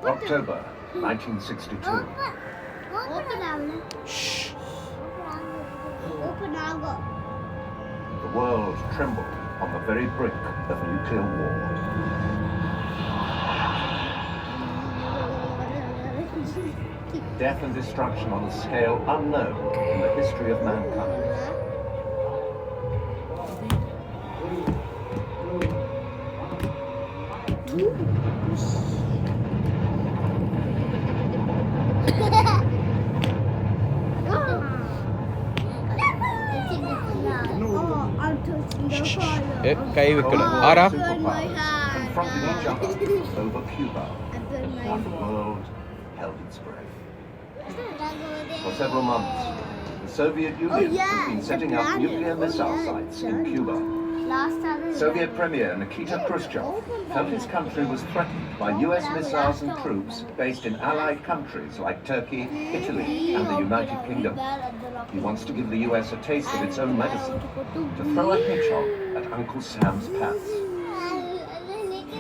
October 1962. Shh. The world trembled on the very brink of nuclear war. Death and destruction on a scale unknown in the history of mankind. കൈ വെക്കണം ആരാ Superpowers confronting each other over Cuba. And the world held its breath. For several months, the Soviet Union has been setting up nuclear missile sites in Cuba. Soviet Premier Nikita Khrushchev felt his country was threatened by US missiles and troops based in allied countries like Turkey, Italy, and the United Kingdom. He wants to give the US a taste of its own medicine, to throw a hedgehog at Uncle Sam's pants.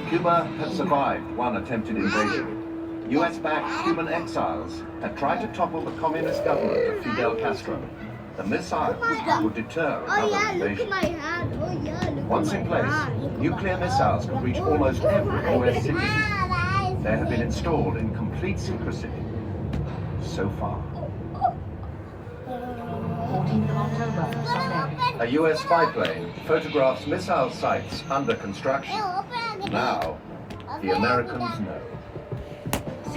Cuba had survived one attempted invasion. US-backed Cuban exiles had tried to topple the communist government of Fidel Castro. The missiles would deter another invasion. Once in place, nuclear missiles could reach almost every US city. They had been installed in complete secrecy. So far. 14th of October, Sunday. A US spy plane photographs missile sites under construction. Now, the Americans know.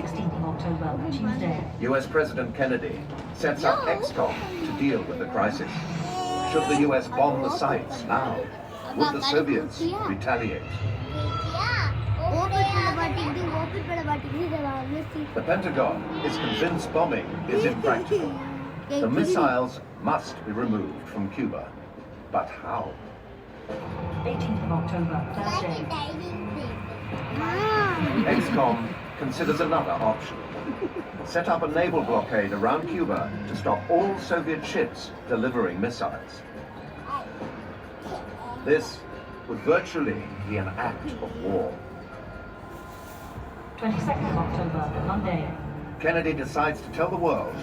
16th of October, Tuesday. US President Kennedy sets up XCOM to deal with the crisis. Should the US bomb the sites now? Would the Soviets retaliate? The Pentagon is convinced bombing is impractical. The missiles must be removed from Cuba. But how? 18th of October, Thursday. XCOM considers another option. Set up a naval blockade around Cuba to stop all Soviet ships delivering missiles. This would virtually be an act of war. 22nd of October, Monday. Kennedy decides to tell the world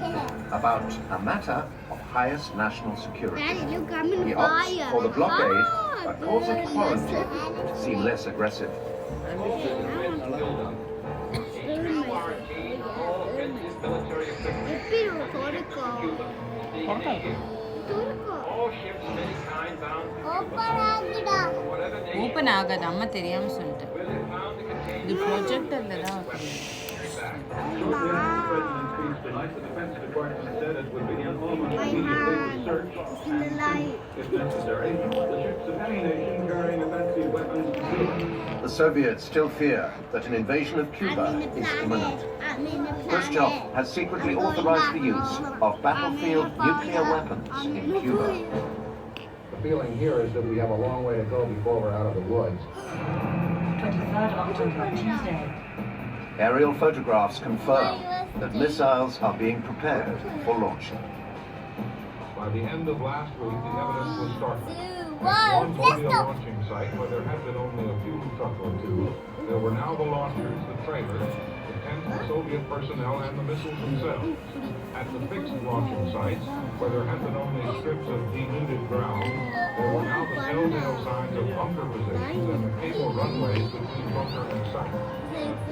about a matter of highest national security. He opts for the blockade, but calls it quarantine to seem less aggressive. Open ஆகாது அம்மா தெரியாம சொல்லிட்டேன் இது ப்ரொஜெக்டர்ல தான் வைக்கணும். The Soviets still fear that an invasion of Cuba is imminent. Khrushchev has secretly authorized the use of battlefield nuclear weapons in Cuba. The feeling here is that we have a long way to go before we're out of the woods. 23rd of October, Tuesday. Aerial photographs confirm that missiles are being prepared for launching. By the end of last week, the evidence was startling. At one Mobile launching site where there had been only a fuel truck or two, there were now the launchers, the trailers, the tents, the Soviet personnel, and the missiles themselves. At the fixed launching sites, where there had been only strips of denuded ground, there were now the telltale signs of bunker positions and the cable runways between bunker and site.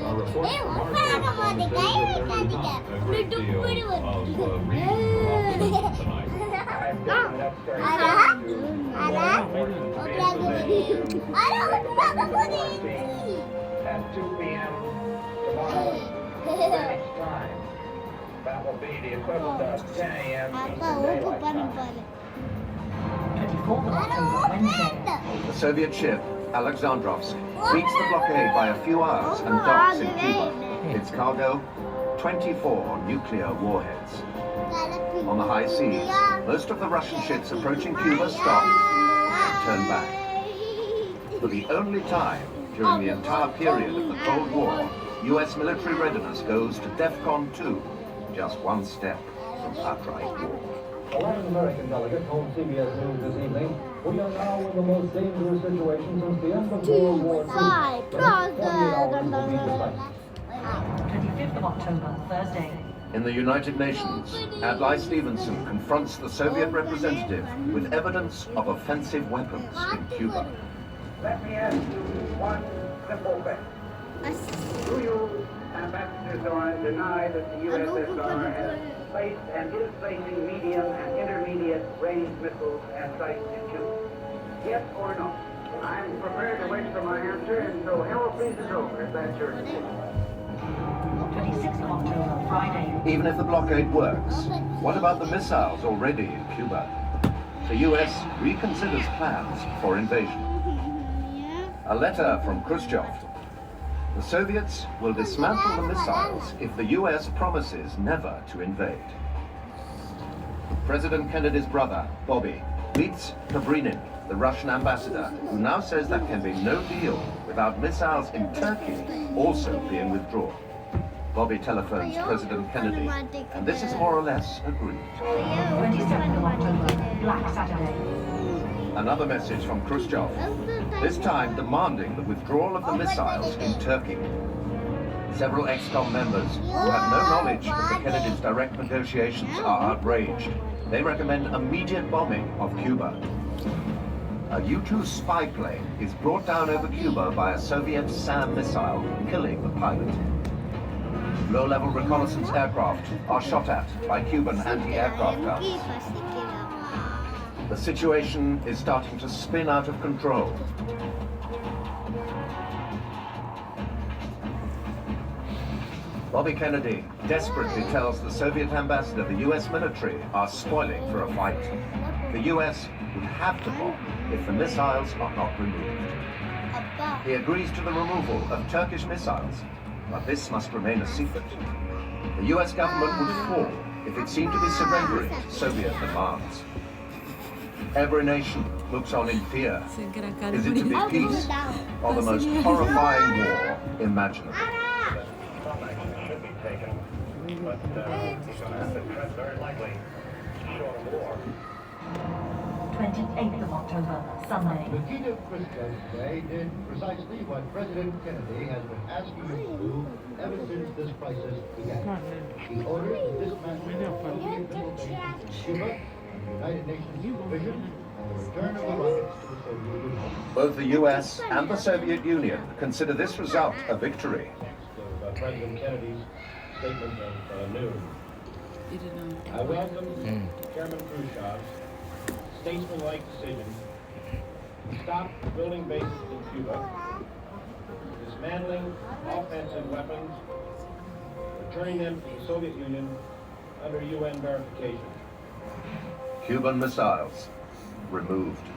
Our reports from our base on the day that there was not a great deal of reason for optimism tonight. At 2 p.m. tomorrow, Greenwich time. That will be the equivalent of 10 a.m. Eastern Daylight Time. 24th of October, Wednesday. The Soviet ship Alexandrovsk beats the blockade by a few hours and docks in Cuba. Its cargo, 24 nuclear warheads. On the high seas, most of the Russian ships approaching Cuba stop and turn back. For the only time during the entire period of the Cold War, US military readiness goes to DEFCON 2, just one step from outright war. 11 American delegates told CBS News this evening, we are now in the most dangerous situation since the end of World War II. The next 48 hours will be decisive. 25th of October, Thursday. In the United Nations, Adlai Stevenson confronts the Soviet representative with evidence of offensive weapons in Cuba. Let me ask you one simple thing. Do you, Ambassador Soren, deny that the USSR has placed and is placing medium and intermediate range missiles and sights in Cuba? Yes or no? I'm prepared to wait for my answer until hell freezes over, if that's your decision. 26th of October, Friday. Even if the blockade works, what about the missiles already in Cuba? The US reconsiders plans for invasion. A letter from Khrushchev. The Soviets will dismantle the missiles if the US promises never to invade. President Kennedy's brother, Bobby, meets Dobrynin, the Russian ambassador, who now says there can be no deal without missiles in Turkey also being withdrawn. Bobby telephones President Kennedy, and this is more or less agreed. 27th of October, Black Saturday. Another message from Khrushchev, this time demanding the withdrawal of the missiles in Turkey. Several ExCom members who have no knowledge of the Kennedys' direct negotiations are outraged. They recommend immediate bombing of Cuba. A U-2 spy plane is brought down over Cuba by a Soviet SAM missile, killing the pilot. Low-level reconnaissance aircraft are shot at by Cuban anti-aircraft guns. The situation is starting to spin out of control. Bobby Kennedy desperately tells the Soviet ambassador the US military are spoiling for a fight. The US would have to bomb if the missiles are not removed. He agrees to the removal of Turkish missiles, but this must remain a secret. The US government would fall if it seemed to be surrendering to Soviet demands. Every nation looks on in fear. Is it to be peace or the most horrifying war imaginable? Some action should be taken, but he's going to have to tread very lightly, short of war. 28th of October, Sunday. Nikita Khrushchev today did precisely what President Kennedy has been asking him to do ever since this crisis began. He ordered the dismantling of Soviet missile bases in Cuba and the United Nations supervision and the return of the rockets to the Soviet Union. Both the US and the Soviet Union consider this result a victory. President Kennedy's statement of noon. I welcome Chairman Khrushchev's statesmanlike decision to stop building bases in Cuba, dismantling offensive weapons, returning them to the Soviet Union under UN verification. Cuban missiles removed.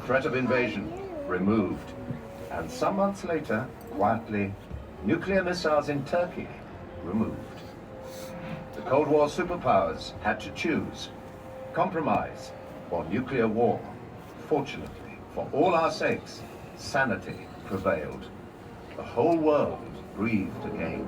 Threat of invasion removed. And some months later, quietly, nuclear missiles in Turkey removed. The Cold War superpowers had to choose compromise or nuclear war. Fortunately, for all our sakes, sanity prevailed. The whole world breathed again.